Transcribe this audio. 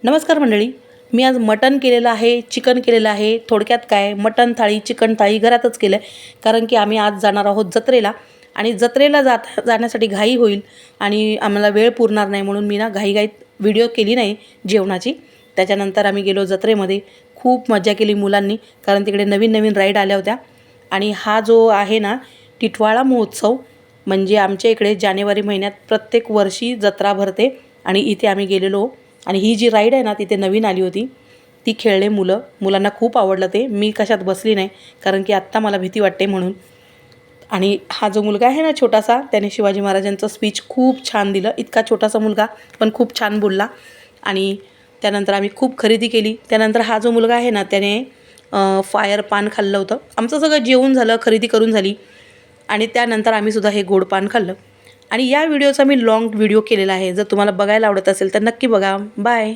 नमस्कार मंडळी, मी आज मटण केलेलं आहे, चिकन केलेलं आहे. थोडक्यात काय, मटण थाळी चिकन थाळी घरातच केलं आहे, कारण की आम्ही आज जाणार आहोत जत्रेला. आणि जत्रेला जाण्यासाठी घाई होईल आणि आम्हाला वेळ पुरणार नाही, म्हणून मी घाईघाईत व्हिडिओ केली नाही जेवणाची. त्याच्यानंतर आम्ही गेलो जत्रेमध्ये. खूप मजा केली मुलांनी, कारण तिकडे नवीन नवीन राईड आल्या होत्या. आणि हा जो आहे ना टिटवाळा महोत्सव, म्हणजे आमच्या इकडे जानेवारी महिन्यात प्रत्येक वर्षी जत्रा भरते. आणि इथे आम्ही गेलेलो आणि ही जी राईड आहे ना तिथे नवीन आली होती, ती खेळले मुलांना खूप आवडलं ते. मी कशात बसली नाही, कारण की आत्ता मला भीती वाटते म्हणून. आणि हा जो मुलगा आहे ना छोटासा, त्याने शिवाजी महाराजांचं स्पीच खूप छान दिलं. इतका छोटासा मुलगा पण खूप छान बोलला. आणि त्यानंतर आम्ही खूप खरेदी केली. त्यानंतर हा जो मुलगा आहे ना त्याने फायर पान खाल्लं होतं. आमचं सगळं जेवण झालं, खरेदी करून झाली आणि त्यानंतर आम्हीसुद्धा हे गोड पान खाल्लं. आणि या व्हिडिओचा मी लाँग व्हिडिओ केलेला आहे. जर तुम्हाला बघायला आवडत असेल तर नक्की बघा. बाय.